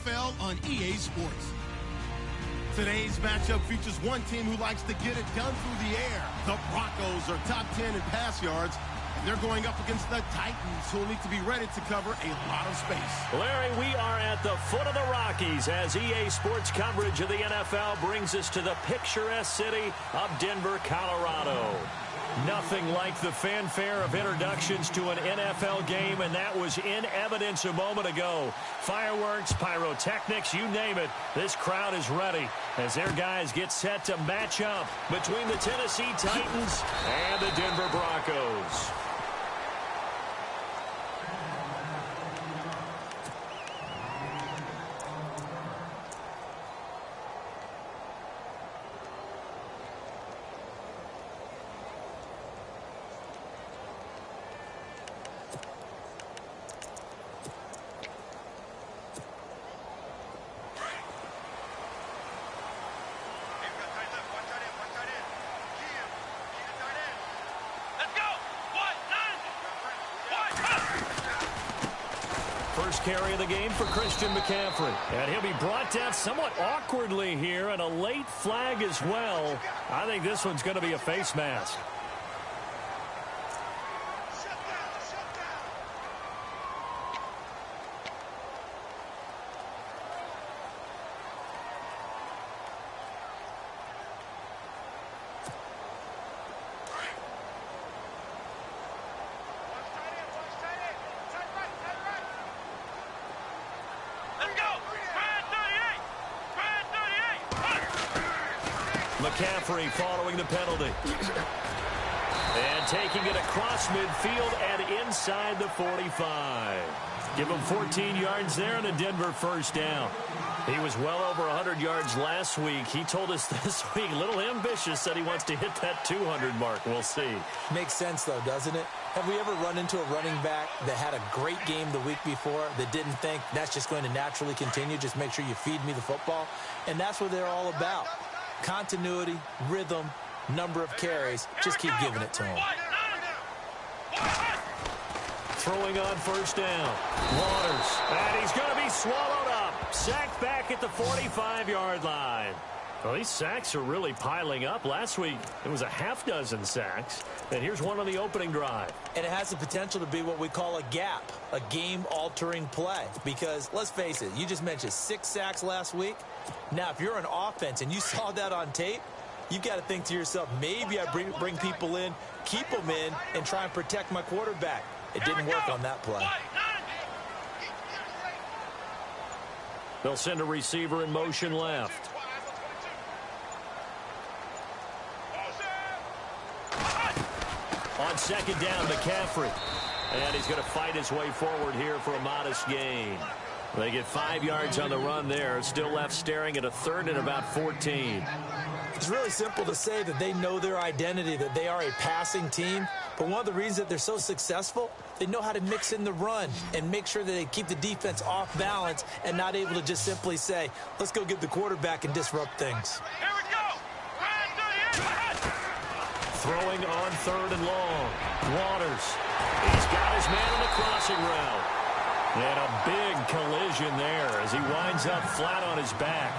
OMFL on EA Sports. Today's matchup features one team who likes to get it done through the air. The Broncos are top 10 in pass yards, and they're going up against the Titans, who will need to be ready to cover a lot of space. Larry, we are at the foot of the Rockies as EA Sports coverage of the NFL brings us to the picturesque city of Denver, Colorado. Nothing like the fanfare of introductions to an NFL game, and that was in evidence a moment ago. Fireworks, pyrotechnics, you name it. This crowd is ready as their guys get set to match up between the Tennessee Titans and the Denver Broncos. First carry of the game for Christian McCaffrey. And he'll be brought down somewhat awkwardly here, and a late flag as well. I think this one's going to be a face mask. McCaffrey following the penalty. And taking it across midfield and inside the 45. Give him 14 yards there and a Denver first down. He was well over 100 yards last week. He told us this week, a little ambitious, said he wants to hit that 200 mark. We'll see. Makes sense, though, doesn't it? Have we ever run into a running back that had a great game the week before that didn't think that's just going to naturally continue? Just make sure you feed me the football. And that's what they're all about. Continuity, rhythm, number of carries. Just keep giving it to him. Throwing on first down. Waters. And he's going to be swallowed up. Sacked back at the 45-yard line. Well, these sacks are really piling up. Last week, it was a half dozen sacks. And here's one on the opening drive. And it has the potential to be what we call a gap, a game-altering play. Because, let's face it, you just mentioned 6 sacks last week. Now, if you're an offense and you saw that on tape, you've got to think to yourself, maybe I bring people in, keep them in, and try and protect my quarterback. It didn't work on that play. They'll send a receiver in motion left. On second down, McCaffrey. And he's going to fight his way forward here for a modest gain. They get 5 yards on the run there. Still left staring at a third and about 14. It's really simple to say that they know their identity, that they are a passing team. But one of the reasons that they're so successful, they know how to mix in the run and make sure that they keep the defense off balance and not able to just simply say, let's go get the quarterback and disrupt things. Here we go. Throwing on third and long. Waters. He's got his man on the crossing route. And a big collision there as he winds up flat on his back.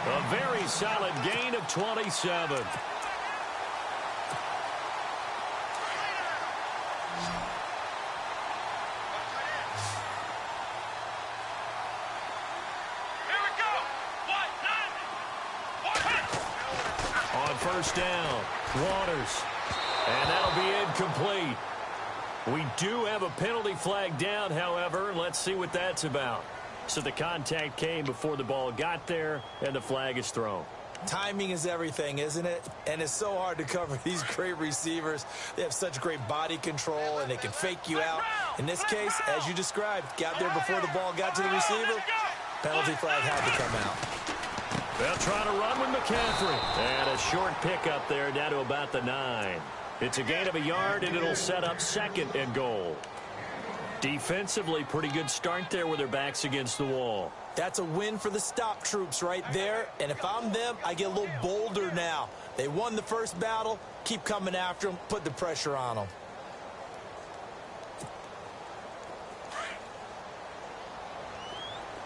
A very solid gain of 27. On first down, Waters. And that'll be incomplete. We do have a penalty flag down, however. Let's see what that's about. So the contact came before the ball got there, and the flag is thrown. Timing is everything, isn't it? And it's so hard to cover these great receivers. They have such great body control, and they can fake you out. In this case, as you described, got there before the ball got to the receiver. Penalty flag had to come out. They'll try to run with McCaffrey. And a short pickup there down to about the 9. It's a gain of a yard, and it'll set up second and goal. Defensively, pretty good start there with their backs against the wall. That's a win for the stop troops right there. And if I'm them, I get a little bolder now. They won the first battle. Keep coming after them. Put the pressure on them.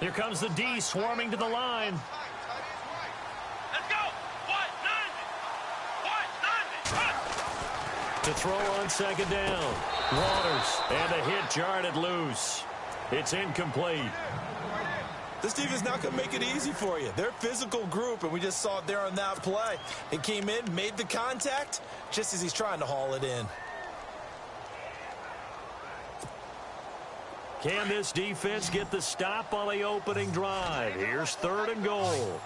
Here comes the D swarming to the line. Let's go. To throw on second down. Waters, and the hit jarred it loose. It's incomplete. This defense not going to make it easy for you. They're a physical group, and we just saw it there on that play. It came in, made the contact, just as he's trying to haul it in. Can this defense get the stop on the opening drive? Here's 3rd and goal.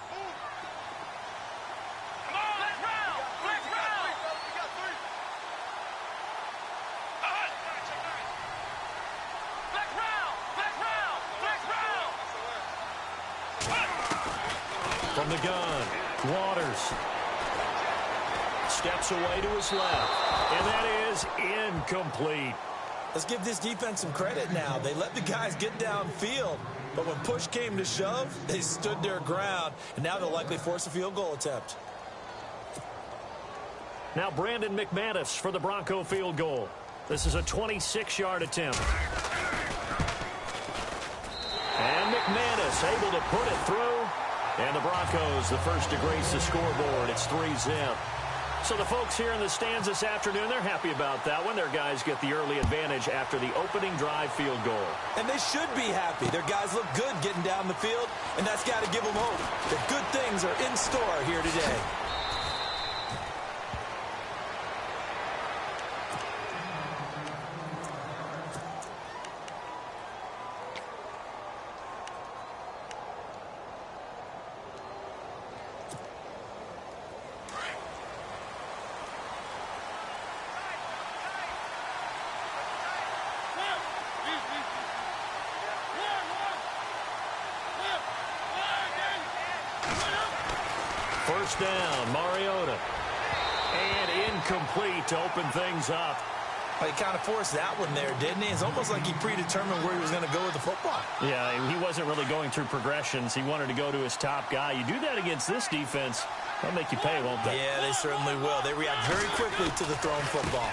From the gun, Waters steps away to his left, and that is incomplete. Let's give this defense some credit now. They let the guys get downfield, but when push came to shove, they stood their ground, and now they'll likely force a field goal attempt. Now Brandon McManus for the Bronco field goal. This is a 26-yard attempt. And McManus able to put it through. And the Broncos, the first to grace the scoreboard. It's 3-zip. So the folks here in the stands this afternoon, they're happy about that one. Their guys get the early advantage after the opening drive field goal. And they should be happy. Their guys look good getting down the field, and that's got to give them hope that good things are in store here today. First down, Mariota. And incomplete to open things up. Well, he kind of forced that one there, didn't he? It's almost like he predetermined where he was going to go with the football. Yeah, he wasn't really going through progressions. He wanted to go to his top guy. You do that against this defense, they'll make you pay, won't they? Yeah, they certainly will. They react very quickly to the thrown football.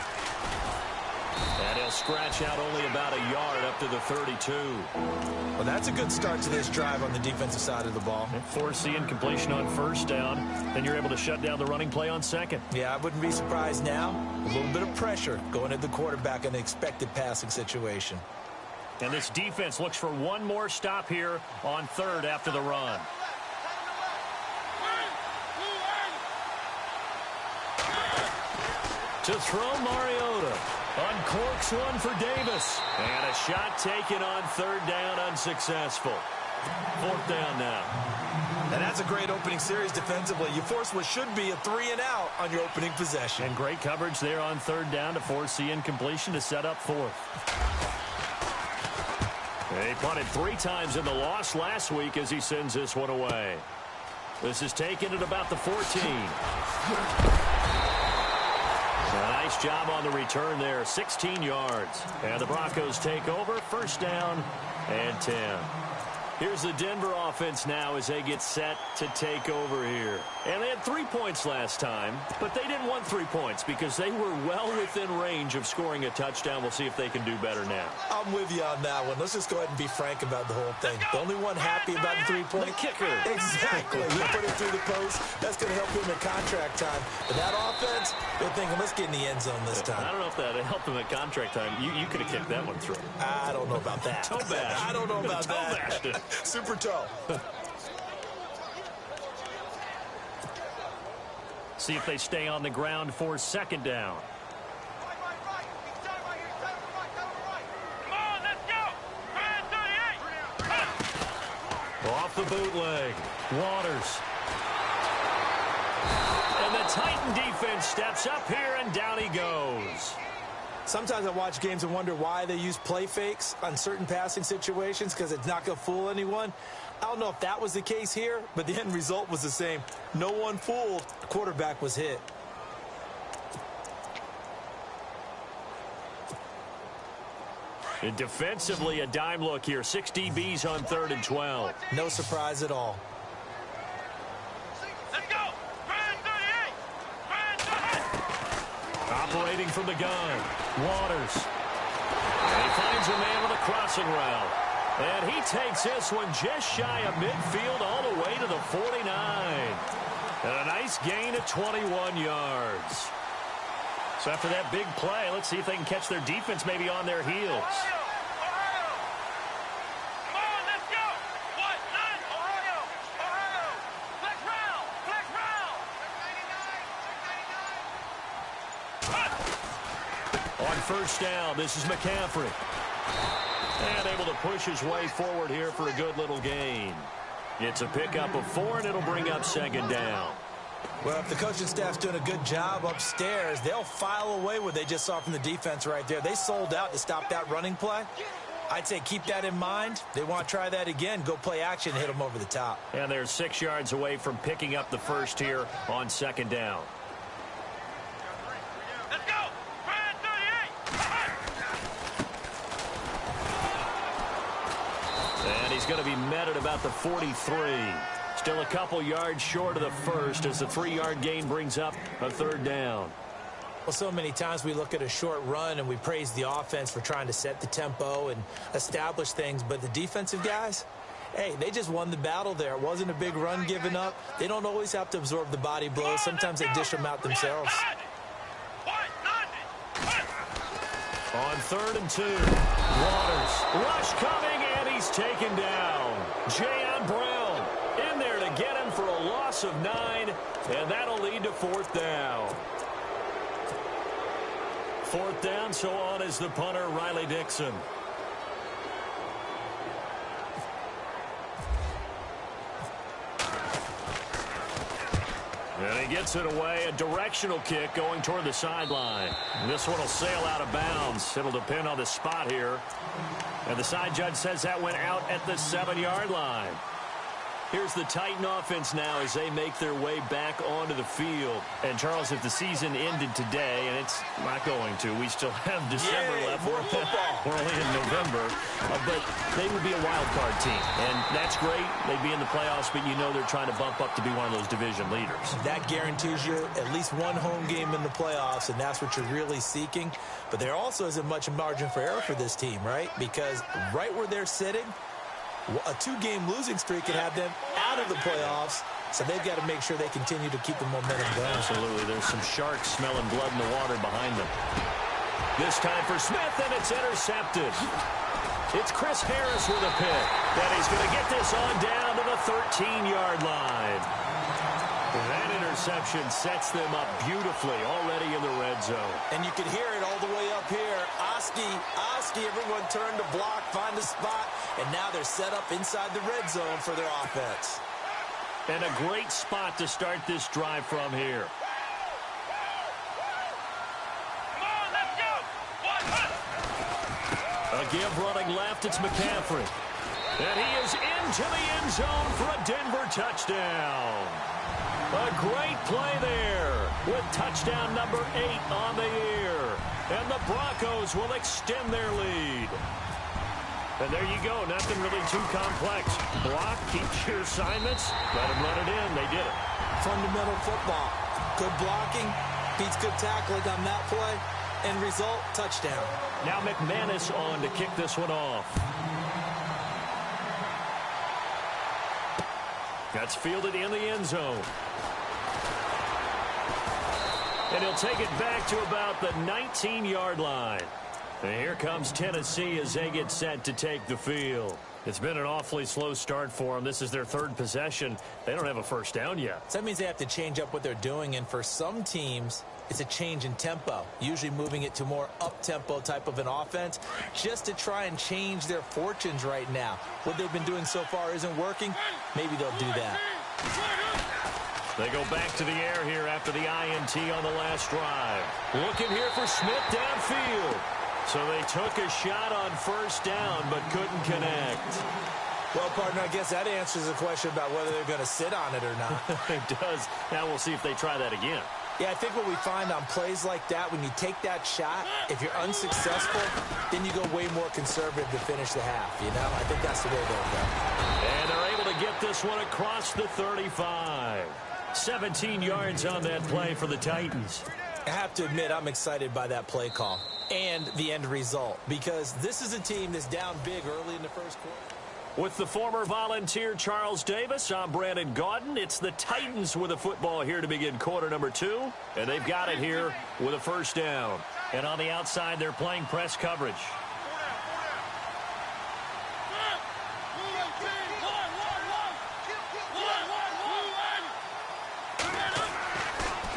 And he'll scratch out only about a yard up to the 32. Well, that's a good start to this drive on the defensive side of the ball. Force the incompletion on first down. Then you're able to shut down the running play on second. Yeah, I wouldn't be surprised now. A little bit of pressure going at the quarterback in an expected passing situation. And this defense looks for one more stop here on third after the run. To throw, Mariota. Uncorks one for Davis. And a shot taken on third down, unsuccessful. 4th down now. And that's a great opening series defensively. You force what should be a 3-and-out on your opening possession. And great coverage there on third down to force the incompletion to set up 4th. They punted 3 times in the loss last week as he sends this one away. This is taken at about the 14. A nice job on the return there, 16 yards. And the Broncos take over, first down and 10. Here's the Denver offense now as they get set to take over here. And they had 3 points last time, but they didn't want 3 points because they were well within range of scoring a touchdown. We'll see if they can do better now. I'm with you on that one. Let's just go ahead and be frank about the whole thing. The only one happy about the 3-point? The kicker. Exactly. You put it through the post. That's going to help him in contract time. But that offense, they're thinking, let's get in the end zone this time. I don't know if that helped him at contract time. You could have kicked that one through. I don't know about that. Toe bash. I don't know about Toe that. bashed it. Super toe. See if they stay on the ground for second down. Off the bootleg. Waters. And the Titan defense steps up here, and down he goes. Sometimes I watch games and wonder why they use play fakes on certain passing situations because it's not going to fool anyone. I don't know if that was the case here, but the end result was the same. No one fooled. The quarterback was hit. And defensively, a dime look here. 6 DBs on 3rd and 12. No surprise at all. Let's go. Operating from the gun. Waters. And he finds a man with a crossing route. And he takes this one just shy of midfield all the way to the 49. And a nice gain of 21 yards. So after that big play, let's see if they can catch their defense maybe on their heels. On first down, this is McCaffrey. And able to push his way forward here for a good little gain. It's a pickup of 4, and it'll bring up second down. Well, if the coaching staff's doing a good job upstairs, they'll file away what they just saw from the defense right there. They sold out to stop that running play. I'd say keep that in mind. They want to try that again. Go play action, hit them over the top. And they're 6 yards away from picking up the first here on second down. Let's go! Brand 38! And he's going to be met at about the 43. Still a couple yards short of the first as the 3-yard gain brings up a third down. Well, so many times we look at a short run and we praise the offense for trying to set the tempo and establish things. But the defensive guys, hey, they just won the battle there. It wasn't a big run given up. They don't always have to absorb the body blows. Sometimes they dish them out themselves. On 3rd and 2, Waters. Rush coming, and he's taken down. Jayon Brown in there to get him for a loss of 9, and that'll lead to 4th down. 4th down, so on is the punter, Riley Dixon. And he gets it away, a directional kick going toward the sideline. And this one will sail out of bounds. It'll depend on the spot here. And the side judge says that went out at the 7-yard line. Here's the Titan offense now as they make their way back onto the field. And, Charles, if the season ended today, and it's not going to, we still have December left. More football. We're only in November. But they would be a wild card team. And that's great. They'd be in the playoffs, but you know they're trying to bump up to be one of those division leaders. That guarantees you at least one home game in the playoffs, and that's what you're really seeking. But there also isn't much margin for error for this team, right? Because right where they're sitting, a 2-game losing streak could have them out of the playoffs, so they've got to make sure they continue to keep the momentum going. Absolutely. There's some sharks smelling blood in the water behind them. This time for Smith, and it's intercepted. It's Chris Harris with a pick, and he's going to get this on down to the 13-yard line. That interception sets them up beautifully already in the red zone. And you can hear it all the way up here. Oski, everyone turned to block, find a spot, and now they're set up inside the red zone for their offense. And a great spot to start this drive from here. Come on, let's go! A give running left, it's McCaffrey. And he is into the end zone for a Denver touchdown. A great play there with touchdown number 8 on the year. And the Broncos will extend their lead. And there you go. Nothing really too complex. Block, keep your assignments, let them run it in. They did it. Fundamental football. Good blocking, beats good tackling on that play. End result, touchdown. Now McManus on to kick this one off. That's fielded in the end zone. And he'll take it back to about the 19-yard line. And here comes Tennessee as they get set to take the field. It's been an awfully slow start for them. This is their 3rd possession. They don't have a first down yet. So that means they have to change up what they're doing. And for some teams, it's a change in tempo, usually moving it to more up-tempo type of an offense just to try and change their fortunes right now. What they've been doing so far isn't working. Maybe they'll do that. They go back to the air here after the INT on the last drive. Looking here for Smith downfield. So they took a shot on first down but couldn't connect. Well, partner, I guess that answers the question about whether they're going to sit on it or not. It does. Now we'll see if they try that again. Yeah, I think what we find on plays like that, when you take that shot, if you're unsuccessful, then you go way more conservative to finish the half, you know? I think that's the way they'll go. And they're able to get this one across the 35. 17 yards on that play for the Titans. I have to admit, I'm excited by that play call. and the end result, because this is a team that's down big early in the first quarter. With the former Volunteer Charles Davis, I'm Brandon Gaudin. It's the Titans with a football here to begin quarter number 2, and they've got it here with a first down. And on the outside, they're playing press coverage.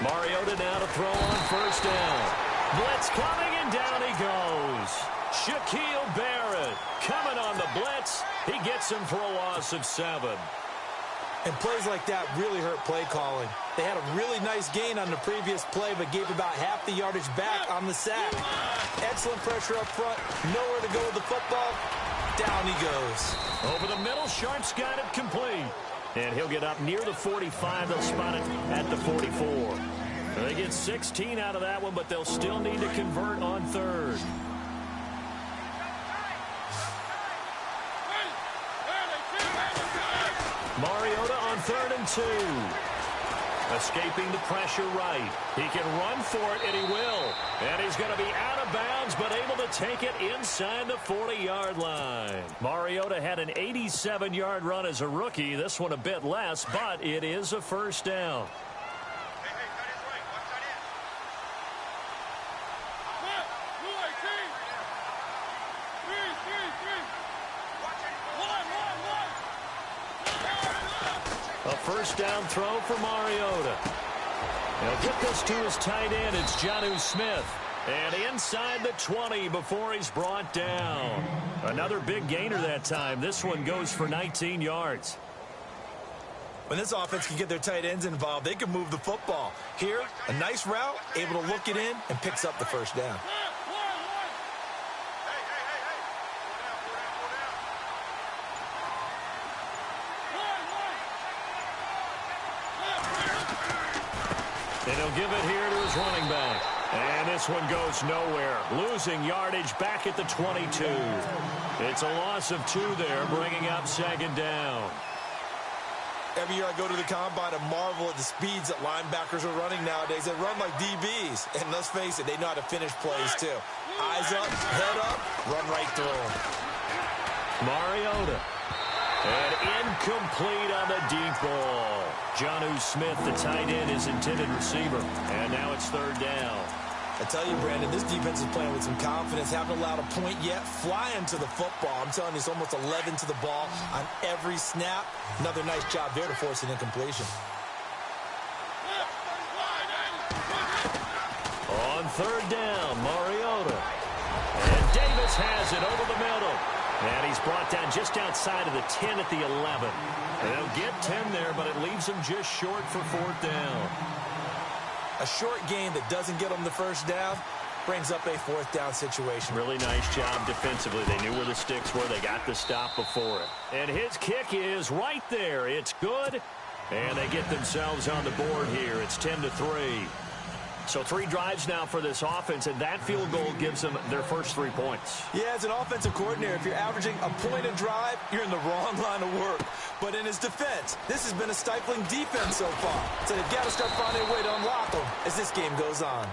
Mariota now to throw on first down. Blitz coming, and down he goes. Shaquille Barrett coming on the blitz. He gets him for a loss of 7. And plays like that really hurt play calling. They had a really nice gain on the previous play, but gave about half the yardage back on the sack. Excellent pressure up front. Nowhere to go with the football. Down he goes. Over the middle, Sharp's got it complete. And he'll get up near the 45. They'll spot it at the 44. They get 16 out of that one, but they'll still need to convert on third. Mariota on 3rd and 2. Escaping the pressure right. He can run for it, and he will. And he's going to be out of bounds, but able to take it inside the 40-yard line. Mariota had an 87-yard run as a rookie. This one a bit less, but it is a first down. A first down throw for Mariota. He'll get this to his tight end. It's Jonnu Smith. And inside the 20 before he's brought down. Another big gainer that time. This one goes for 19 yards. When this offense can get their tight ends involved, they can move the football. Here, a nice route, able to look it in, and picks up the first down. And he'll give it here to his running back. And this one goes nowhere. Losing yardage back at the 22. It's a loss of 2 there, bringing up 2nd down. Every year I go to the combine and marvel at the speeds that linebackers are running nowadays. They run like DBs. And let's face it, they know how to finish plays too. Eyes up, head up, run right through them. Mariota. And incomplete on the deep ball. Jonnu Smith, the tight end, is intended receiver. And now it's 3rd down. I tell you, Brandon, this defense is playing with some confidence. Haven't allowed a point yet. Flying to the football. I'm telling you, it's almost 11 to the ball on every snap. Another nice job there to force an incompletion. On 3rd down, Mariota. And Davis has it over the middle. And he's brought down just outside of the 10 at the 11. And they'll get 10 there, but it leaves them just short for 4th down. A short gain that doesn't get them the first down brings up a 4th down situation. Really nice job defensively. They knew where the sticks were. They got the stop before it. And his kick is right there. It's good. And they get themselves on the board here. It's 10-3. So 3 drives now for this offense, and that field goal gives them their first 3 points. Yeah, as an offensive coordinator, if you're averaging a point a drive, you're in the wrong line of work. But in his defense, this has been a stifling defense so far. So they've got to start finding a way to unlock them as this game goes on.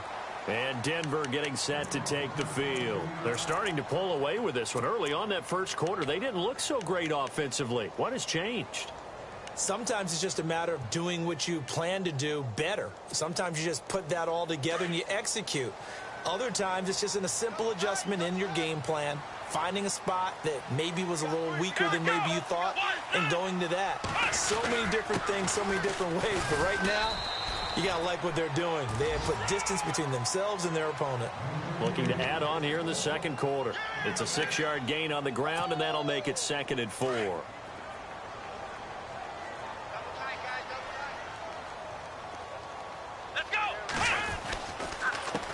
And Denver getting set to take the field. They're starting to pull away with this one. Early on that first quarter, they didn't look so great offensively. What has changed? Sometimes it's just a matter of doing what you plan to do better. Sometimes you just put that all together and you execute. Other times it's just a simple adjustment in your game plan, finding a spot that maybe was a little weaker than maybe you thought, and going to that. So many different things, so many different ways. But right now, you got to like what they're doing. They have put distance between themselves and their opponent. Looking to add on here in the second quarter. It's a 6-yard gain on the ground, and that'll make it 2nd and 4.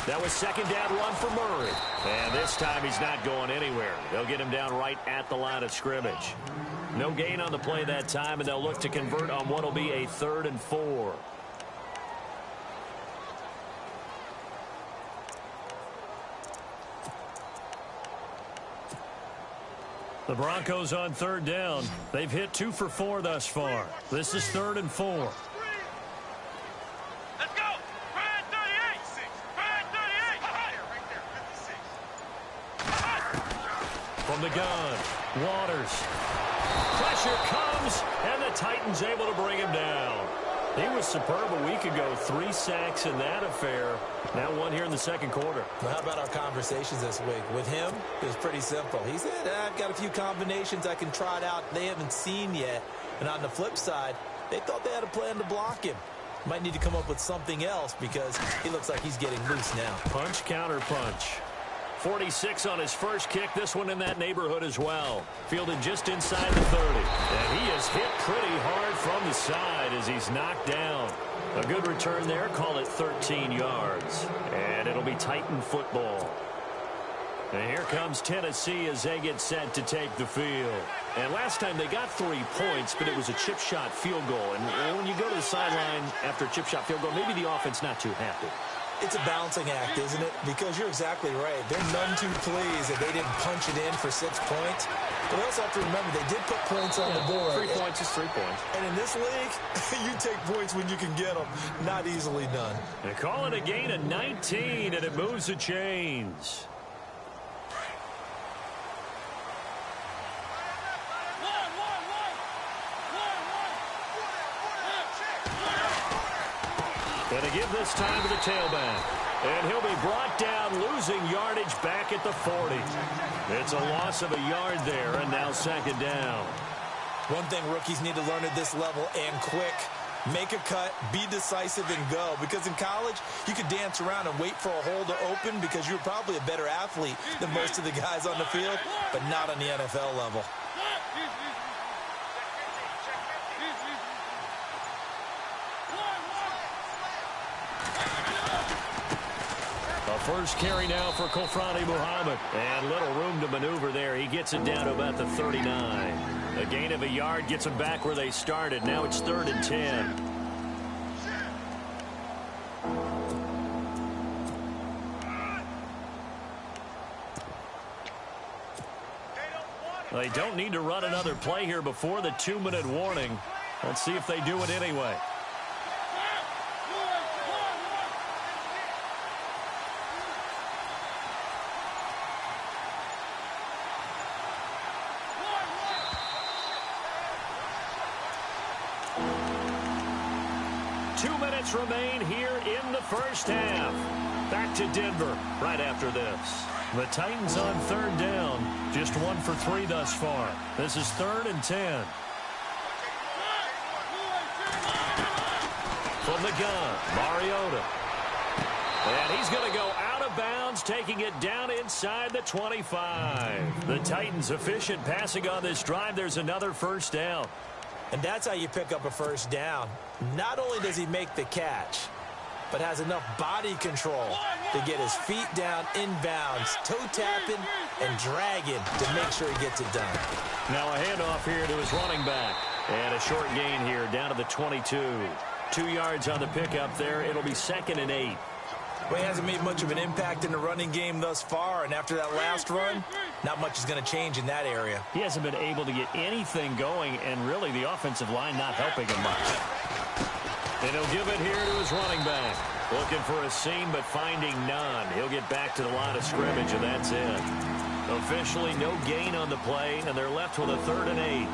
That was 2nd down run for Murray. And this time he's not going anywhere. They'll get him down right at the line of scrimmage. No gain on the play that time, and they'll look to convert on what will be a 3rd and 4. The Broncos on 3rd down. They've hit 2 for 4 thus far. This is 3rd and 4. From the gun, Waters. Pressure comes, and the Titans able to bring him down. He was superb a week ago. 3 sacks in that affair. Now 1 here in the second quarter. Well, how about our conversations this week? With him, it was pretty simple. He said, I've got a few combinations I can try out they haven't seen yet. And on the flip side, they thought they had a plan to block him. Might need to come up with something else because he looks like he's getting loose now. Punch, counter punch. 46 on his first kick. This one in that neighborhood as well. Fielded just inside the 30. And he is hit pretty hard from the side as he's knocked down. A good return there. Call it 13 yards. And it'll be Titan football. And here comes Tennessee as they get set to take the field. And last time they got 3 points, but it was a chip shot field goal. And when you go to the sideline after a chip shot field goal, maybe the offense not too happy. It's a balancing act, isn't it? Because you're exactly right. They're none too pleased that they didn't punch it in for 6 points. But they also have to remember they did put points on the board. 3 points is 3 points. And in this league, you take points when you can get them. Not easily done. They call it a gain of 19, and it moves the chains. And to give this time to the tailback. And he'll be brought down, losing yardage back at the 40. It's a loss of a yard there, and now second down. One thing rookies need to learn at this level, and quick, make a cut, be decisive, and go. Because in college, you could dance around and wait for a hole to open because you're probably a better athlete than most of the guys on the field, but not on the NFL level. First carry now for Kofrani Muhammad. And little room to maneuver there. He gets it down to about the 39. A gain of a yard gets them back where they started. Now it's 3rd and 10. They don't need to run another play here before the 2-minute warning. Let's see if they do it anyway. Remain here in the first half. Back to Denver right after this. The Titans on 3rd down. Just 1 for 3 thus far. This is 3rd and 10. From the gun, Mariota. And he's going to go out of bounds, taking it down inside the 25. The Titans efficient passing on this drive. There's another first down. And that's how you pick up a first down. Not only does he make the catch, but has enough body control to get his feet down inbounds, toe tapping and dragging to make sure he gets it done. Now a handoff here to his running back. And a short gain here down to the 22. 2 yards on the pickup there. It'll be 2nd and 8. Well, he hasn't made much of an impact in the running game thus far, and after that last run, not much is going to change in that area. He hasn't been able to get anything going, and really the offensive line not helping him much. And he'll give it here to his running back. Looking for a seam, but finding none. He'll get back to the line of scrimmage, and that's it. Officially no gain on the play, and they're left with a 3rd and 8.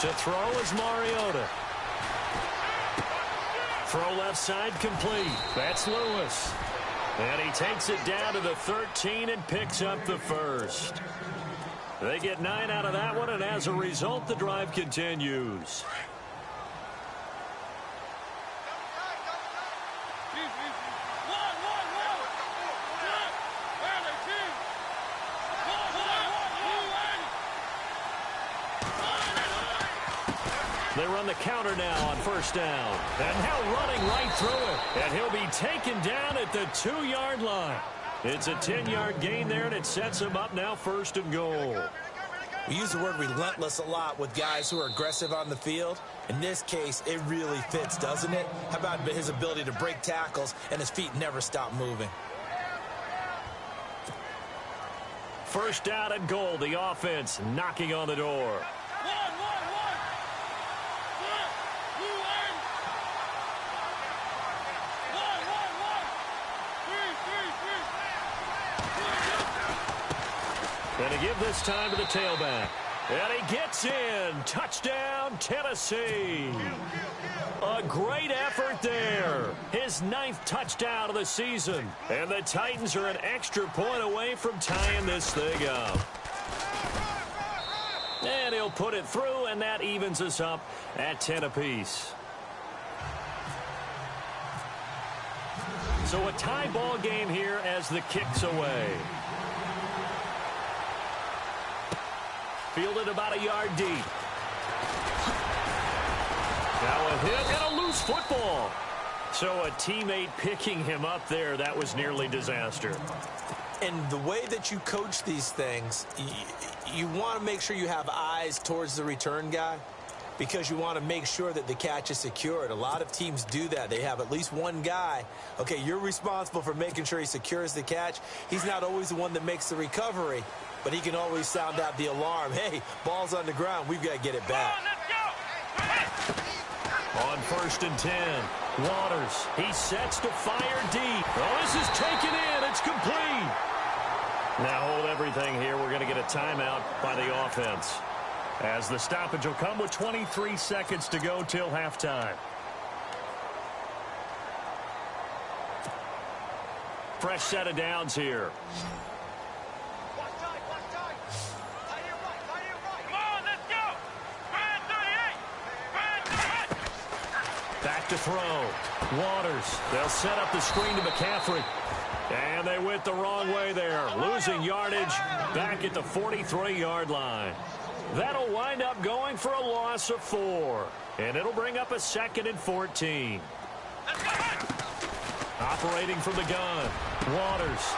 To throw is Mariota. Throw left side complete. That's Lewis. And he takes it down to the 13 and picks up the first. They get 9 out of that one, and as a result, the drive continues. They run the counter now on first down. And now running right through it. And he'll be taken down at the 2-yard line. It's a 10-yard gain there, and it sets him up now 1st and goal. We use the word relentless a lot with guys who are aggressive on the field. In this case, it really fits, doesn't it? How about his ability to break tackles and his feet never stop moving? First down and goal. The offense knocking on the door. And to give this time to the tailback. And he gets in. Touchdown, Tennessee. A great effort there. His 9th touchdown of the season. And the Titans are an extra point away from tying this thing up. And he'll put it through, and that evens us up at 10 apiece. So a tie ball game here as the kick's away. Fielded about a yard deep. Now a hit and a loose football. So a teammate picking him up there, that was nearly disaster. And the way that you coach these things, you want to make sure you have eyes towards the return guy because you want to make sure that the catch is secured. A lot of teams do that. They have at least one guy. Okay, you're responsible for making sure he secures the catch. He's not always the one that makes the recovery, but he can always sound out the alarm. Hey, ball's on the ground. We've got to get it back. On 1st and 10, Waters. He sets to fire deep. Oh, this is taken in. It's complete. Now hold everything here. We're going to get a timeout by the offense, as the stoppage will come with 23 seconds to go till halftime. Fresh set of downs here. Back to throw. Waters. They'll set up the screen to McCaffrey. And they went the wrong way there. Losing yardage back at the 43-yard line. That'll wind up going for a loss of 4. And it'll bring up a 2nd and 14. Operating from the gun. Waters.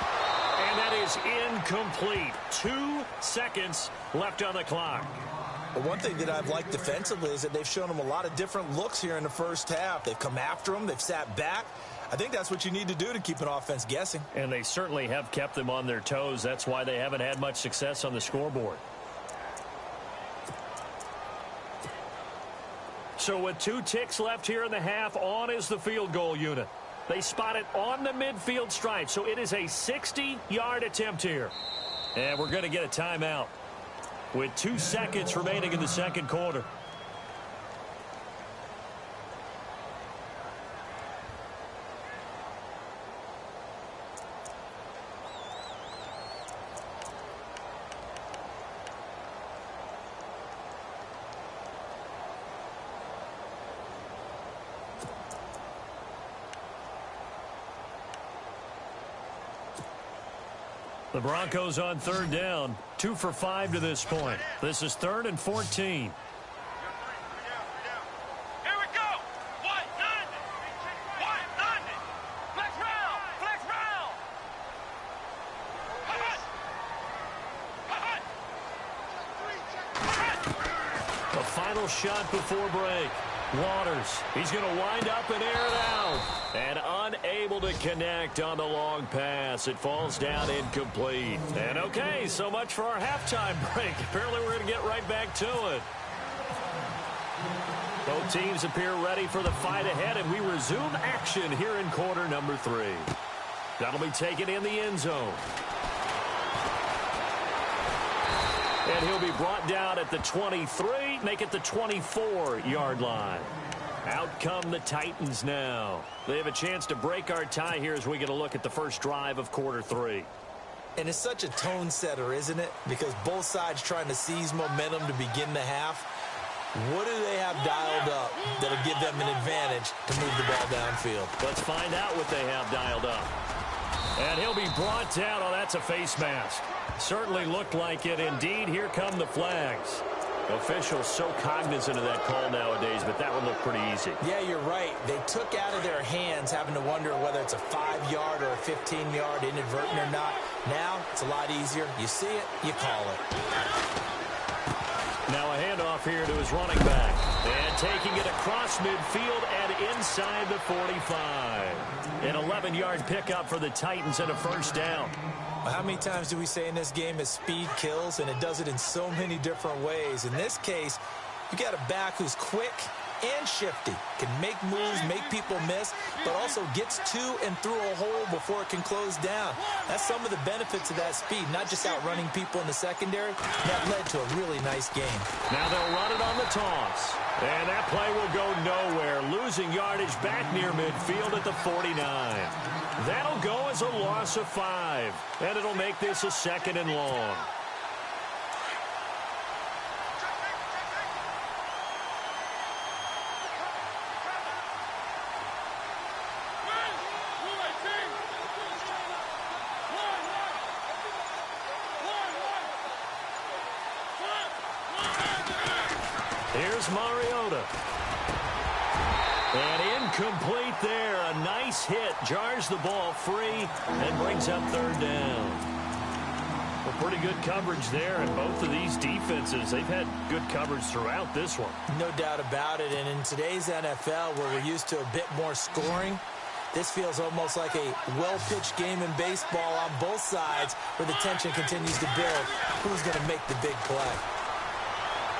And that is incomplete. 2 seconds left on the clock. Well, one thing that I've liked defensively is that they've shown them a lot of different looks here in the first half. They've come after them. They've sat back. I think that's what you need to do to keep an offense guessing. And they certainly have kept them on their toes. That's why they haven't had much success on the scoreboard. So with 2 ticks left here in the half, on is the field goal unit. They spot it on the midfield stripe, so it is a 60-yard attempt here. And we're going to get a timeout with 2 seconds remaining in the second quarter. The Broncos on 3rd down, 2 for 5 to this point. This is 3rd and 14. Here we go. White London. White London. Flex round. Flex round. The final shot before break. Waters. He's going to wind up and air it out. And unable to connect on the long pass. It falls down incomplete. And okay, so much for our halftime break. Apparently we're going to get right back to it. Both teams appear ready for the fight ahead, and we resume action here in quarter number 3. That'll be taken in the end zone. And he'll be brought down at the 23, make it the 24-yard line. Out come the Titans now. They have a chance to break our tie here as we get a look at the first drive of quarter 3. And it's such a tone setter, isn't it? Because both sides trying to seize momentum to begin the half. What do they have dialed up that'll give them an advantage to move the ball downfield? Let's find out what they have dialed up. And he'll be brought down. Oh, that's a face mask. Certainly looked like it. Indeed, here come the flags. Officials so cognizant of that call nowadays, but that would look pretty easy. Yeah, you're right. They took out of their hands having to wonder whether it's a 5-yard or a 15-yard inadvertent or not. Now, it's a lot easier. You see it, you call it. Now a handoff here to his running back. And taking it across midfield and inside the 45. An 11-yard pickup for the Titans and a first down. How many times do we say in this game that speed kills, and it does it in so many different ways? In this case, you got a back who's quick and shifty, can make moves, make people miss, but also gets to and through a hole before it can close down. That's some of the benefits of that speed, not just outrunning people in the secondary. That led to a really nice game. Now they'll run it on the toss. And that play will go nowhere, losing yardage back near midfield at the 49. That'll go as a loss of 5, and it'll make this a 2nd and long. Here's Mariota. And incomplete there. A nice hit. Jars the ball free and brings up 3rd down. Well, pretty good coverage there. And both of these defenses, they've had good coverage throughout this one. No doubt about it. And in today's NFL, where we're used to a bit more scoring, this feels almost like a well-pitched game in baseball on both sides where the tension continues to build. Who's going to make the big play?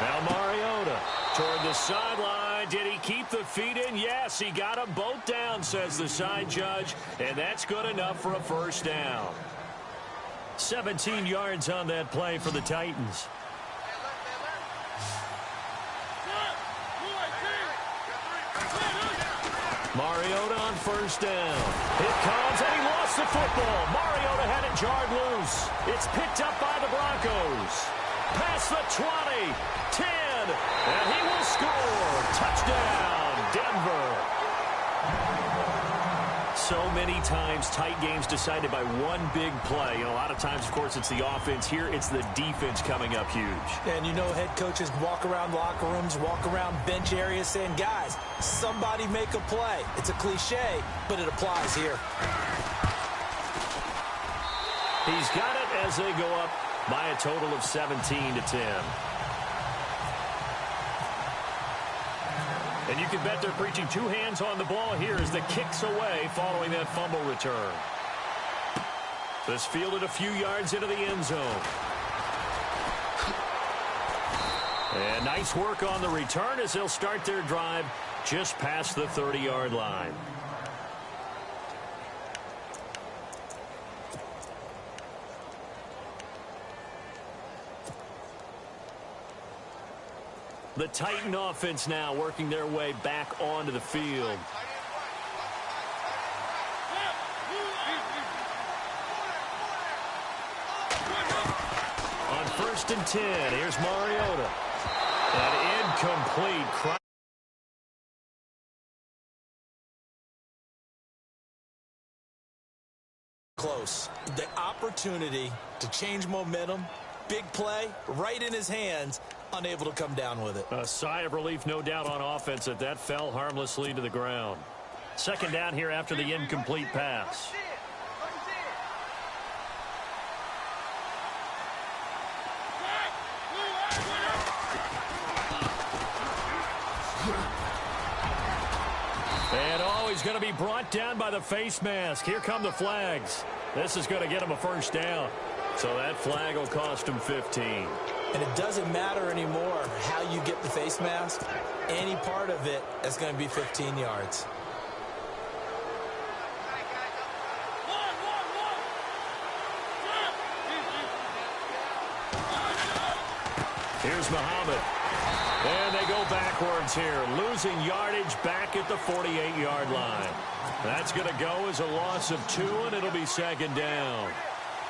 Now Mariota toward the sideline. Did he keep the feet in? Yes, he got them both down, says the side judge, and that's good enough for a first down. 17 yards on that play for the Titans. Mariota on first down. It comes, and he lost the football. Mariota had it jarred loose. It's picked up by the Broncos. Past the 20, 10, and he will score. Touchdown, Denver. So many times tight games decided by one big play. You know, a lot of times, of course, it's the offense. Here, it's the defense coming up huge. And you know, head coaches walk around locker rooms, walk around bench areas saying, guys, somebody make a play. It's a cliche, but it applies here. He's got it as they go up by a total of 17-10. And you can bet they're preaching 2 hands on the ball here as the kick's away following that fumble return. This fielded a few yards into the end zone. And nice work on the return as they'll start their drive just past the 30-yard line. The Titan offense now working their way back onto the field. On 1st and 10, here's Mariota. And incomplete. Close. The opportunity to change momentum, big play, right in his hands, unable to come down with it. A sigh of relief, no doubt, on offense that fell harmlessly to the ground. 2nd down here after the incomplete pass. And he's going to be brought down by the face mask. Here come the flags. This is going to get him a first down. So that flag will cost him 15. And it doesn't matter anymore how you get the face mask. Any part of it is going to be 15 yards. Here's Muhammad. And they go backwards here, losing yardage back at the 48-yard line. That's going to go as a loss of 2, and it'll be 2nd down.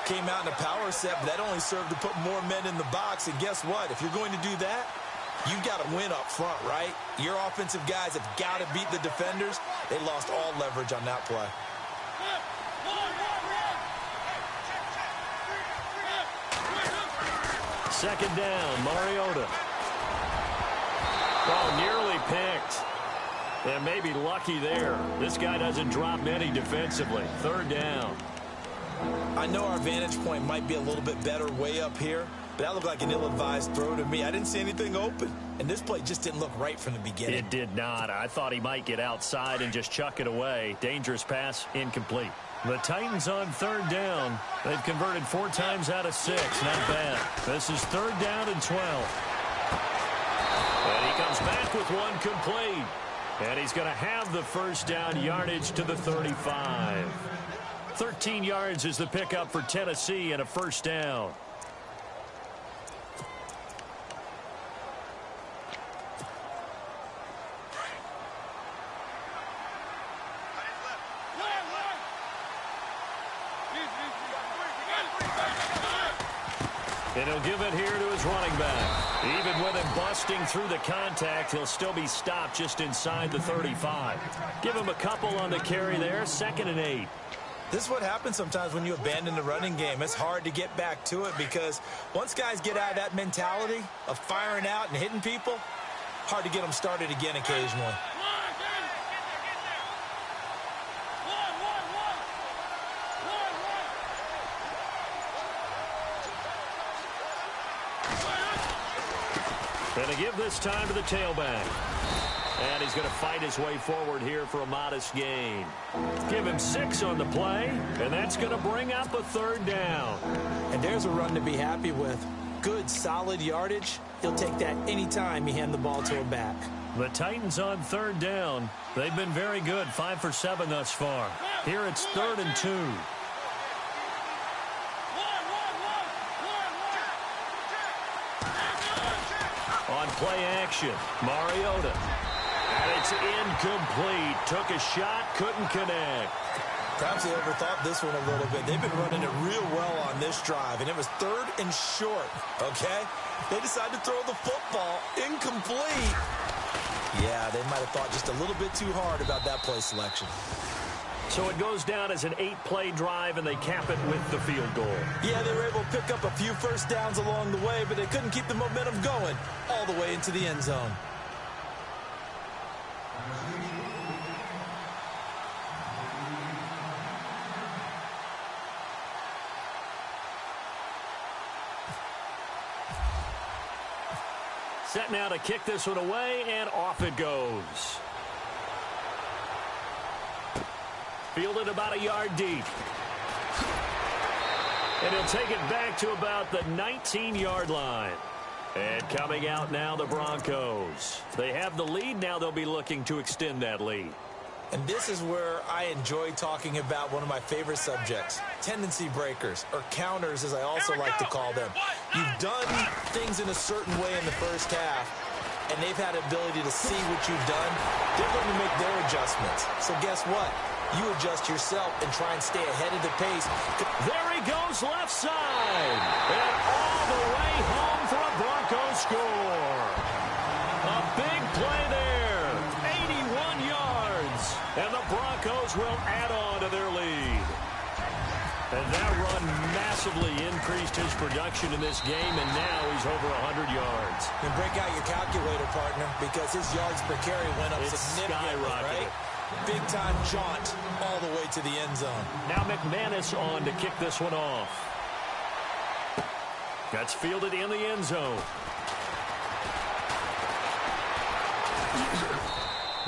Came out in a power set, but that only served to put more men in the box. And guess what? If you're going to do that, you've got to win up front, right? Your offensive guys have got to beat the defenders. They lost all leverage on that play. Second down, Mariota. Oh, nearly picked. And maybe lucky there. This guy doesn't drop many defensively. 3rd down. I know our vantage point might be a little bit better way up here, But that looked like an ill-advised throw to me. I didn't see anything open. And this play just didn't look right from the beginning. It did not. I thought he might get outside and just chuck it away. Dangerous pass, incomplete. The Titans on third down. They've converted 4 times out of 6. Not bad. This is third down and 12. And he comes back with one complete. And he's going to have the first down, yardage to the 35. 13 yards is the pickup for Tennessee and a first down. And he'll give it here to his running back. Even with him busting through the contact, he'll still be stopped just inside the 35. Give him a couple on the carry there, 2nd and 8. This is what happens sometimes when you abandon the running game. It's hard to get back to it because once guys get out of that mentality of firing out and hitting people, hard to get them started again occasionally. Going to give this time to the tailback. And he's going to fight his way forward here for a modest gain. Give him 6 on the play, and that's going to bring up a third down. And there's a run to be happy with. Good, solid yardage. He'll take that anytime you hand the ball to a back. The Titans on third down. They've been very good, 5 for 7 thus far. Here it's 3rd and 2. On play action, Mariota. And it's incomplete. Took a shot, couldn't connect. Perhaps they overthought this one a little bit. They've been running it real well on this drive, and it was 3rd and short, okay? They decided to throw the football incomplete. Yeah, they might have thought just a little bit too hard about that play selection. So it goes down as an 8-play drive, and they cap it with the field goal. Yeah, they were able to pick up a few first downs along the way, but they couldn't keep the momentum going all the way into the end zone. Set now to kick this one away, and off it goes. Fielded about a yard deep. And he'll take it back to about the 19-yard line. And coming out now, the Broncos. They have the lead. Now they'll be looking to extend that lead. And this is where I enjoy talking about one of my favorite subjects, tendency breakers, or counters as I also like to call them. You've done things in a certain way in the first half, and they've had the ability to see what you've done. They're going to make their adjustments. So guess what? You adjust yourself and try and stay ahead of the pace. There he goes, left side. And all the way home for a Broncos score. A big play there. 81 yards. And the Broncos will add on to their lead. And that run massively increased his production in this game, and now he's over 100 yards. And break out your calculator, partner, because his yards per carry went up significantly, skyrocketed. right? Big-time jaunt all the way to the end zone. Now McManus on to kick this one off. That's fielded in the end zone.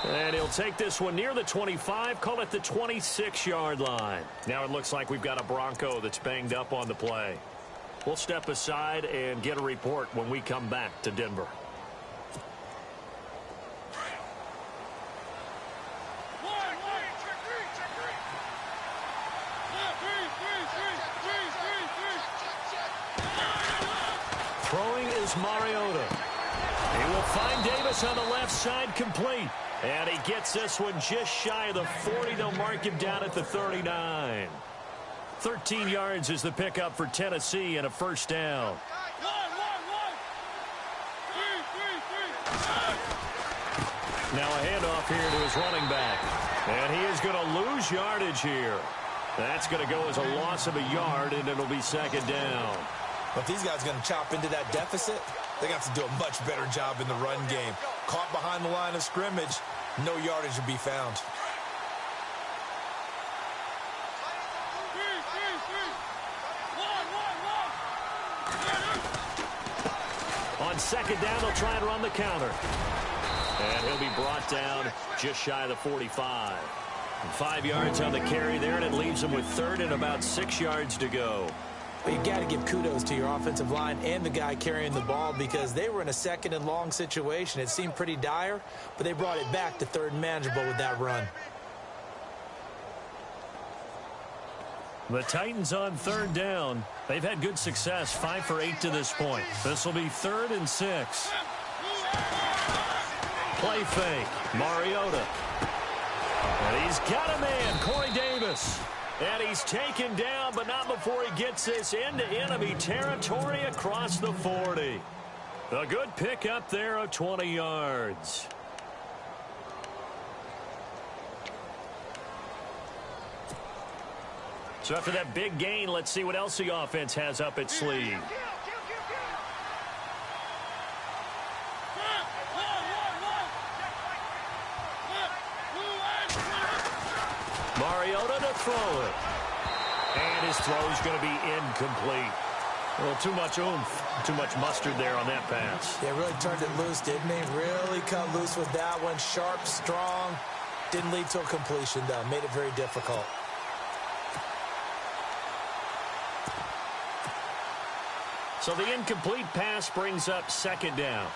And he'll take this one near the 25, call it the 26-yard line. Now it looks like we've got a Bronco that's banged up on the play. We'll step aside and get a report when we come back to Denver. Throwing is Mariota. He will find Davis on the left side, complete. And he gets this one just shy of the 40. They'll mark him down at the 39. 13 yards is the pickup for Tennessee and a first down. Now a handoff here to his running back. And he is going to lose yardage here. That's going to go as a loss of a yard, and it'll be second down. But these guys are going to chop into that deficit. They got to do a much better job in the run game. Caught behind the line of scrimmage, no yardage to be found. On second down, they'll try and run the counter. And he'll be brought down just shy of the 45. 5 yards on the carry there, and it leaves him with third and about 6 yards to go. Well, you got to give kudos to your offensive line and the guy carrying the ball because they were in a second and long situation. It seemed pretty dire, but they brought it back to third and manageable with that run. The Titans on third down. They've had good success, 5 for 8 to this point. This will be 3rd and 6. Play fake. Mariota. And he's got a man, Corey Davis. And he's taken down, but not before he gets this into enemy territory across the 40. A good pick up there of 20 yards. So after that big gain, let's see what else the offense has up its sleeve. Mariota to throw it. And his throw is going to be incomplete. A little too much oomph, too much mustard there on that pass. Yeah, really turned it loose, didn't he? Really cut loose with that one. Sharp, strong. Didn't lead to a completion, though. Made it very difficult. So the incomplete pass brings up second down.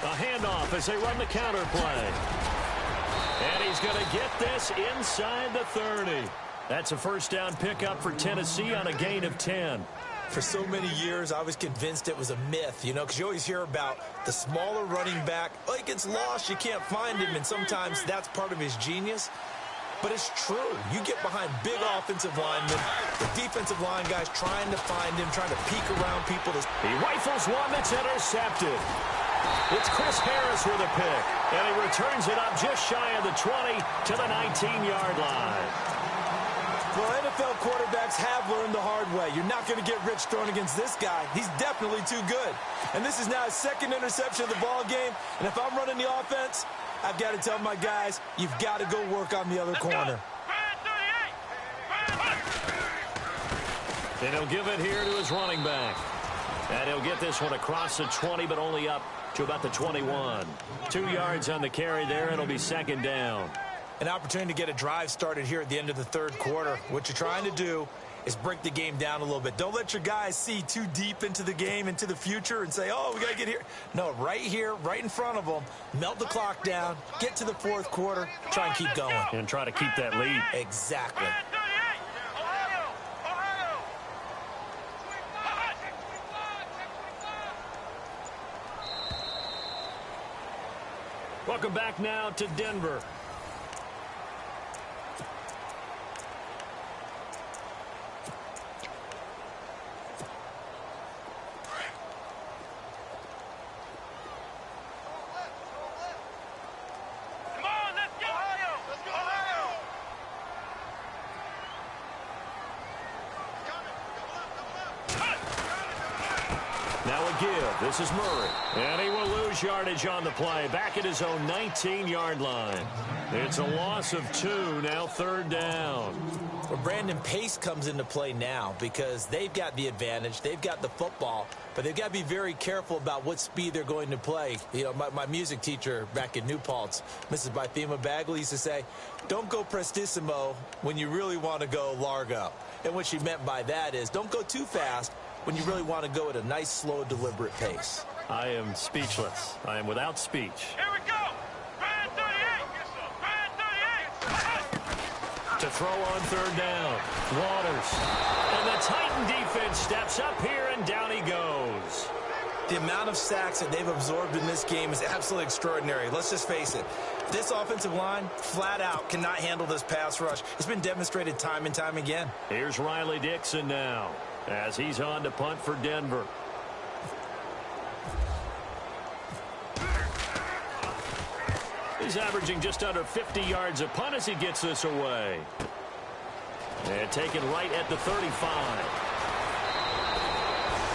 A handoff as they run the counter play. And he's going to get this inside the 30. That's a first down pickup for Tennessee on a gain of 10. For so many years, I was convinced it was a myth, you know, because you always hear about the smaller running back. Oh, he gets lost, you can't find him, and sometimes that's part of his genius. But it's true. You get behind big offensive linemen, the defensive line guys trying to find him, trying to peek around people. He rifles one that's intercepted. It's Chris Harris with a pick, and he returns it up just shy of the 20 to the 19-yard line. Well, NFL quarterbacks have learned the hard way. You're not going to get rich throwing against this guy. He's definitely too good. And this is now his second interception of the ball game. And if I'm running the offense, I've got to tell my guys, you've got to go work on the other corner. And he'll give it here to his running back. And he'll get this one across the 20, but only up to about the 21. 2 yards on the carry there, and it'll be second down. An opportunity to get a drive started here at the end of the third quarter. What you're trying to do is break the game down a little bit. Don't let your guys see too deep into the game, into the future, and say, oh, we got to get here. No, right here, right in front of them, melt the clock down, get to the fourth quarter, try and keep going. And try to keep that lead. Exactly. Welcome back now to Denver. This is Murray, and he will lose yardage on the play, back at his own 19-yard line. It's a loss of 2, now third down. Well, Brandon, pace comes into play now because they've got the advantage, they've got the football, but they've got to be very careful about what speed they're going to play. You know, my music teacher back in New Paltz, Mrs. Bythema Bagley, used to say, don't go prestissimo when you really want to go largo. And what she meant by that is don't go too fast when you really want to go at a nice, slow, deliberate pace. I am speechless. I am without speech. Here we go. Brand 38. Brand 38. To throw on third down. Waters. And the Titan defense steps up here, and down he goes. The amount of sacks that they've absorbed in this game is absolutely extraordinary. Let's just face it. This offensive line, flat out, cannot handle this pass rush. It's been demonstrated time and time again. Here's Riley Dixon now, as he's on to punt for Denver. He's averaging just under 50 yards a punt as he gets this away. And taken right at the 35.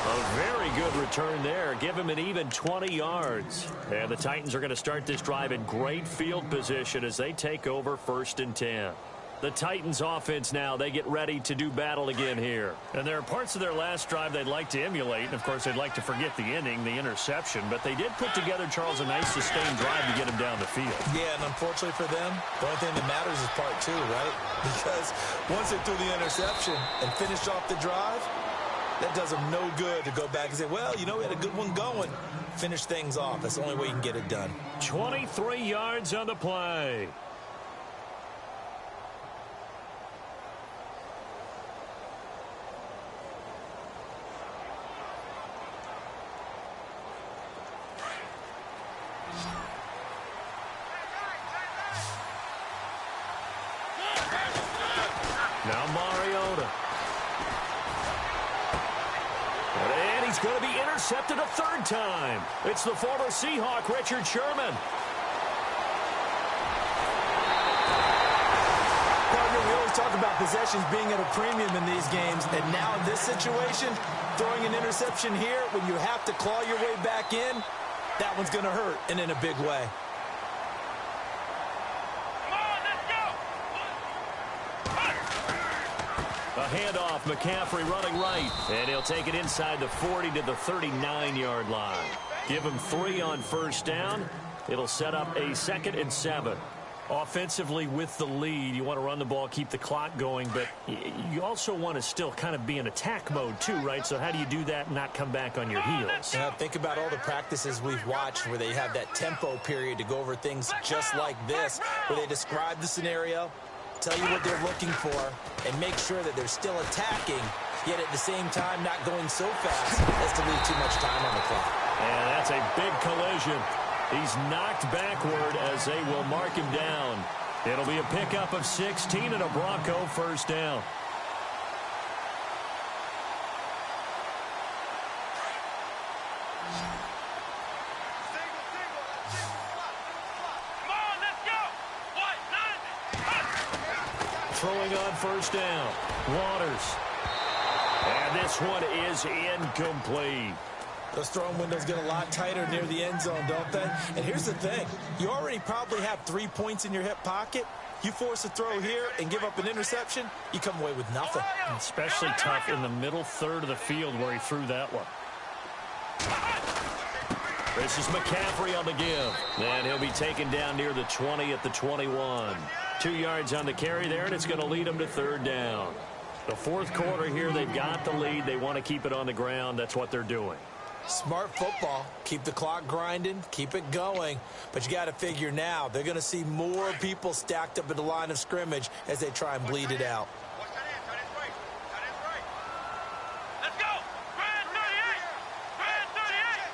A very good return there. Give him an even 20 yards. And the Titans are going to start this drive in great field position as they take over 1st and 10. The Titans offense now, they get ready to do battle again here. And there are parts of their last drive they'd like to emulate. And, of course, they'd like to forget the ending, the interception. But they did put together, Charles, a nice sustained drive to get him down the field. Yeah, and unfortunately for them, the only thing that matters is part 2, right? Because once they threw the interception and finished off the drive, that does them no good to go back and say, well, you know, we had a good one going. Finish things off. That's the only way you can get it done. 23 yards on the play. Now Mariota. And he's going to be intercepted a 3rd time. It's the former Seahawk, Richard Sherman. Partner, we always talk about possessions being at a premium in these games. And now in this situation, throwing an interception here when you have to claw your way back in, that one's going to hurt, and in a big way. A handoff, McCaffrey running right, and he'll take it inside the 40 to the 39-yard line. Give him 3 on 1st down. It'll set up a 2nd and 7. Offensively with the lead, you want to run the ball, keep the clock going, but you also want to still kind of be in attack mode too, right? So how do you do that and not come back on your heels? Yeah, think about all the practices we've watched where they have that tempo period to go over things just like this, where they describe the scenario, tell you what they're looking for, and make sure that they're still attacking, yet at the same time not going so fast as to leave too much time on the clock. And that's a big collision. He's knocked backward as they will mark him down. It'll be a pickup of 16 and a Bronco 1st down. Throwing on 1st down. Waters. And this one is incomplete. Those throwing windows get a lot tighter near the end zone, don't they? And here's the thing. You already probably have 3 points in your hip pocket. You force a throw here and give up an interception, you come away with nothing. Especially tough in the middle 3rd of the field where he threw that one. This is McCaffrey on the give. And he'll be taken down near the 20 at the 21. 2 yards on the carry there, and it's going to lead them to 3rd down. The 4th quarter here, they've got the lead. They want to keep it on the ground. That's what they're doing. Smart football. Keep the clock grinding. Keep it going. But you got to figure now, they're going to see more people stacked up at the line of scrimmage as they try and bleed it out. Let's go! Brand 38! Brand 38!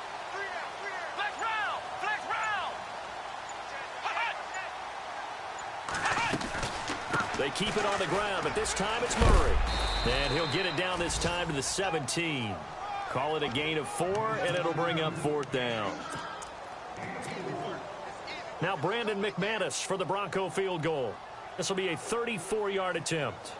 Flex round! Flex round! They keep it on the ground, but this time it's Murray. And he'll get it down this time to the 17. Call it a gain of 4, and it'll bring up 4th down. Now Brandon McManus for the Bronco field goal. This will be a 34-yard attempt.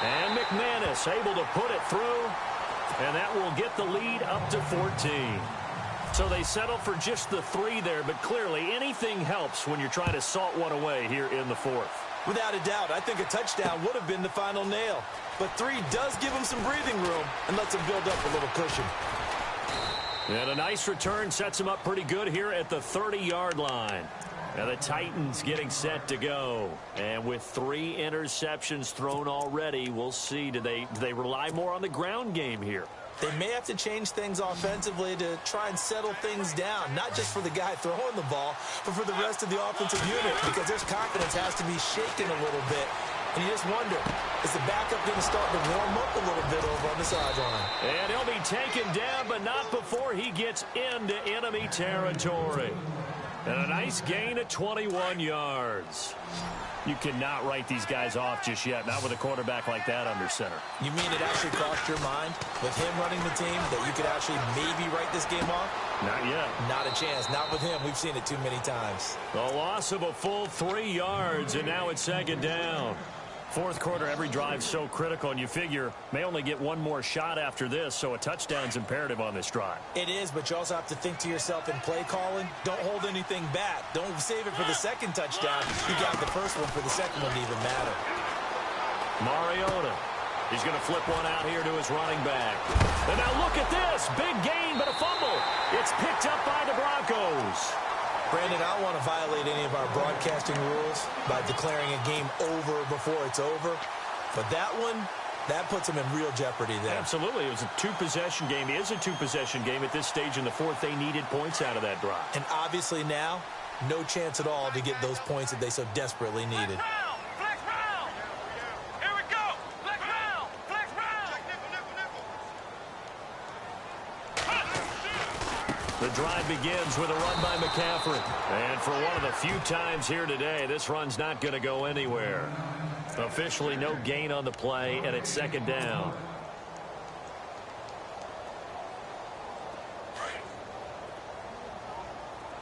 And McManus able to put it through. And that will get the lead up to 14. So they settle for just the 3 there, but clearly anything helps when you're trying to salt one away here in the 4th. Without a doubt, I think a touchdown would have been the final nail. But 3 does give them some breathing room and lets them build up a little cushion. And a nice return sets them up pretty good here at the 30-yard line. Now the Titans getting set to go. And with 3 interceptions thrown already, we'll see. Do they rely more on the ground game here? They may have to change things offensively to try and settle things down, not just for the guy throwing the ball, but for the rest of the offensive unit, because their confidence has to be shaken a little bit. And you just wonder, is the backup going to start to warm up a little bit over on the sideline? And he'll be taken down, but not before he gets into enemy territory. And a nice gain of 21 yards. You cannot write these guys off just yet, not with a quarterback like that under center. You mean it actually crossed your mind with him running the team that you could actually maybe write this game off? Not yet. Not a chance. Not with him. We've seen it too many times. The loss of a full 3 yards, and now it's second down. Fourth quarter, every drive so critical, and you figure may only get one more shot after this, so a touchdown's imperative on this drive. It is, but you also have to think to yourself in play calling, don't hold anything back. Don't save it for the second touchdown. You got the first one for the second one to even matter. Mariota. He's going to flip one out here to his running back. And now look at this. Big gain, but a fumble. It's picked up by the Broncos. Brandon, I don't want to violate any of our broadcasting rules by declaring a game over before it's over. But that one, that puts them in real jeopardy there. Absolutely. It was a two-possession game. It is a two-possession game at this stage in the fourth. They needed points out of that drive. And obviously now, no chance at all to get those points that they so desperately needed. Flex round. Here we go. Flex round. Flex round. The drive begins with a run by McCaffrey. And for one of the few times here today, this run's not going to go anywhere. Officially no gain on the play, and it's second down.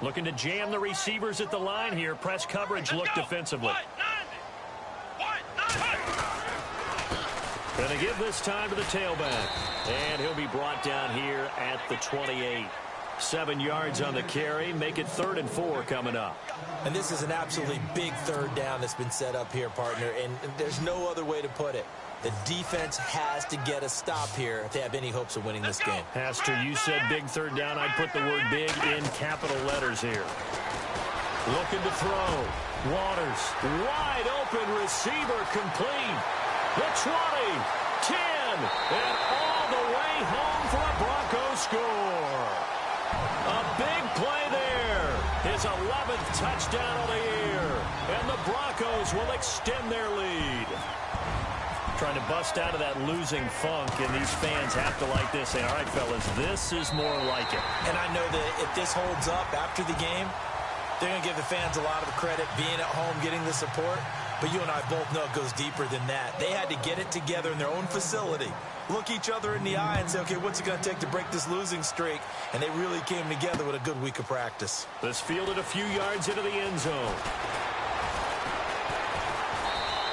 Looking to jam the receivers at the line here. Press coverage look defensively. Going to give this time to the tailback. And he'll be brought down here at the 28. 7 yards on the carry. Make it 3rd and 4 coming up. And this is an absolutely big third down that's been set up here, partner. And there's no other way to put it. The defense has to get a stop here if they have any hopes of winning this game. Pastor, you said big third down. I'd put the word big in capital letters here. Looking to throw. Waters. Wide open receiver complete. The 20. 10. And all the way home for a Broncos score. A big play there. His 11th touchdown of the year. And the Broncos will extend their lead. Trying to bust out of that losing funk, and these fans have to like this. Say, all right, fellas, this is more like it. And I know that if this holds up after the game, they're going to give the fans a lot of credit being at home, getting the support. But you and I both know it goes deeper than that. They had to get it together in their own facility, look each other in the eye and say, okay, what's it going to take to break this losing streak? And they really came together with a good week of practice. This fielded a few yards into the end zone.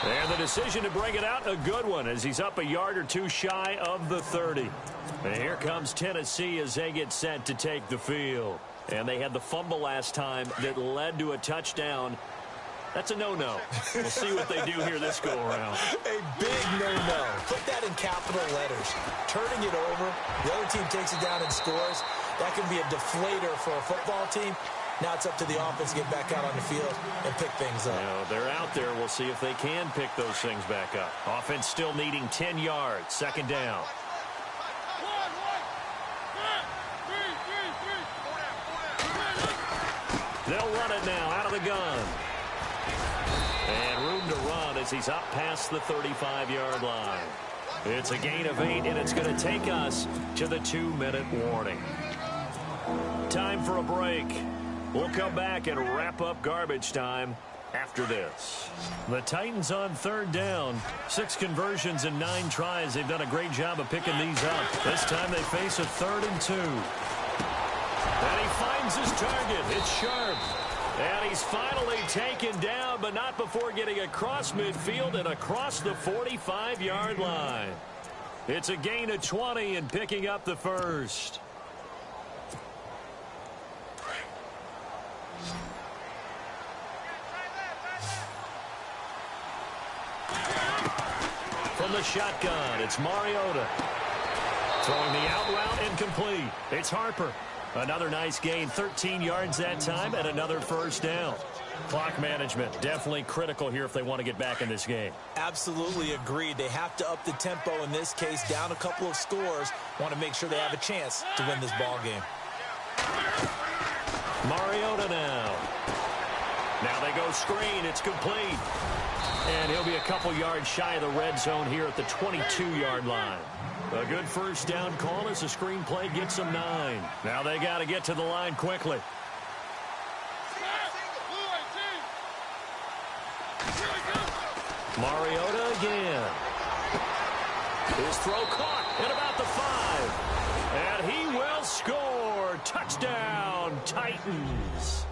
And the decision to bring it out, a good one, as he's up a yard or two shy of the 30. And here comes Tennessee as they get set to take the field. And they had the fumble last time that led to a touchdown. That's a no-no. We'll see what they do here this go-around. A big no-no. Put that in capital letters. Turning it over, the other team takes it down and scores. That can be a deflator for a football team. Now it's up to the offense to get back out on the field and pick things up. You know, they're out there. We'll see if they can pick those things back up. Offense still needing 10 yards. Second down. They'll run it now out of the gun. And room to run as he's up past the 35-yard line. It's a gain of 8, and it's going to take us to the 2-minute warning. Time for a break. We'll come back and wrap up garbage time after this. The Titans on third down. 6 conversions and 9 tries. They've done a great job of picking these up. This time they face a 3rd and 2. And he finds his target. It's Sharp. And he's finally taken down, but not before getting across midfield and across the 45-yard line. It's a gain of 20 and picking up the first. From the shotgun, it's Mariota. Throwing the out route incomplete. It's Harper. Another nice gain, 13 yards that time, and another first down. Clock management, definitely critical here if they want to get back in this game. Absolutely agreed. They have to up the tempo in this case, down a couple of scores. Want to make sure they have a chance to win this ball game. Mariota now. Now they go screen. It's complete. And he'll be a couple yards shy of the red zone here at the 22-yard line. A good first down call as the screen play gets them 9. Now they got to get to the line quickly. Mariota again. His throw caught at about the 5. And he will score. Touchdown, Titans.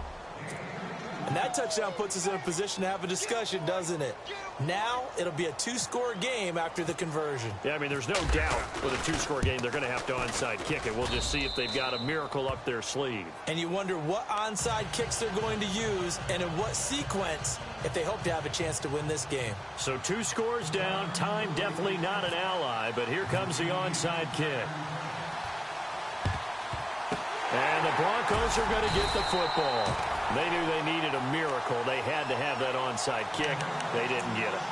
And that touchdown puts us in a position to have a discussion, doesn't it? Now it'll be a 2-score game after the conversion. Yeah, I mean, there's no doubt with a 2-score game they're going to have to onside kick it. We'll just see if they've got a miracle up their sleeve. And you wonder what onside kicks they're going to use and in what sequence if they hope to have a chance to win this game. So 2 scores down. Time definitely not an ally, but here comes the onside kick. And the Broncos are going to get the football. They knew they needed a miracle. They had to have that onside kick. They didn't get it.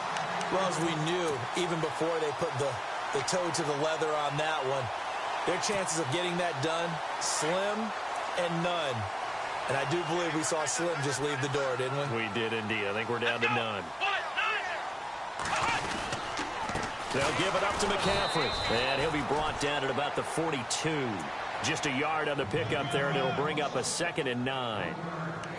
Well, as we knew, even before they put the toe to the leather on that one, their chances of getting that done, slim and none. And I do believe we saw Slim just leave the door, didn't we? We did indeed. I think we're down to none. They'll give it up to McCaffrey. And he'll be brought down at about the 42. Just a yard on the pickup there, and it'll bring up a 2nd and 9.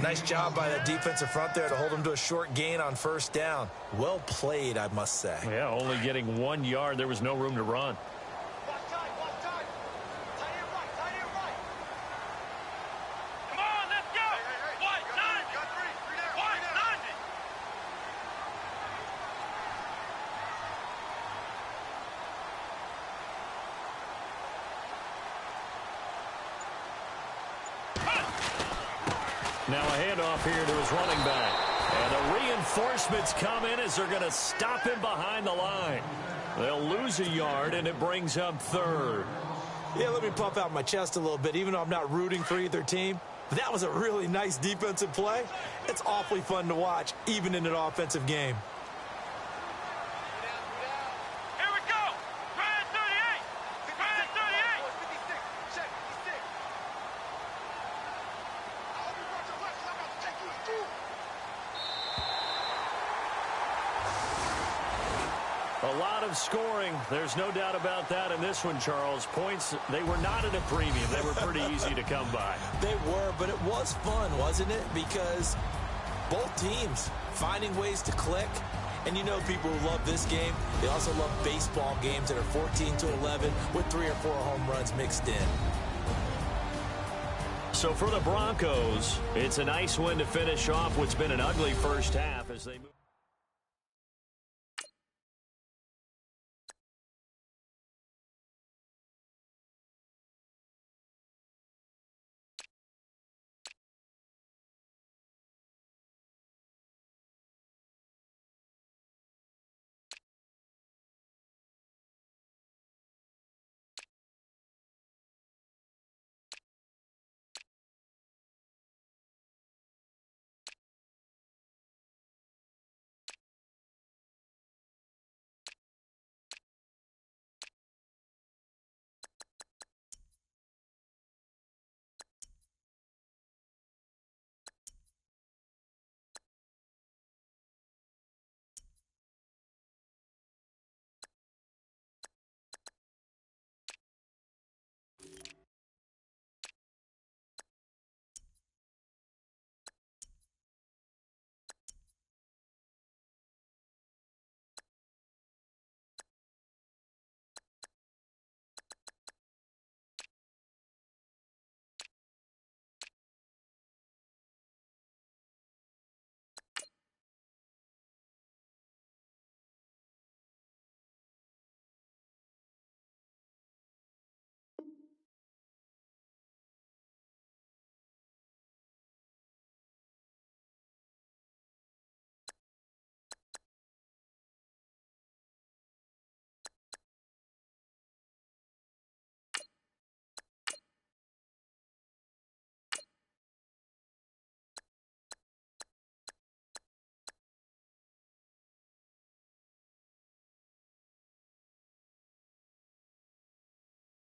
Nice job by that defensive front there to hold him to a short gain on 1st down. Well played, I must say. Yeah, only getting 1 yard. There was no room to run. Come on, let's go. White 90. White 90. Now a handoff here to his running back. And the reinforcements come in as they're going to stop him behind the line. They'll lose a yard, and it brings up 3rd. Yeah, let me puff out my chest a little bit, even though I'm not rooting for either team. But that was a really nice defensive play. It's awfully fun to watch, even in an offensive game. Here we go. Grand 38. Grand 38. A lot of scoring. There's no doubt about that in this one, Charles. Points, they were not at a premium. They were pretty easy to come by. They were, but it was fun, wasn't it? Because both teams finding ways to click. And you know people who love this game, they also love baseball games that are 14-11 with 3 or 4 home runs mixed in. So for the Broncos, it's a nice win to finish off what's been an ugly first half as they move.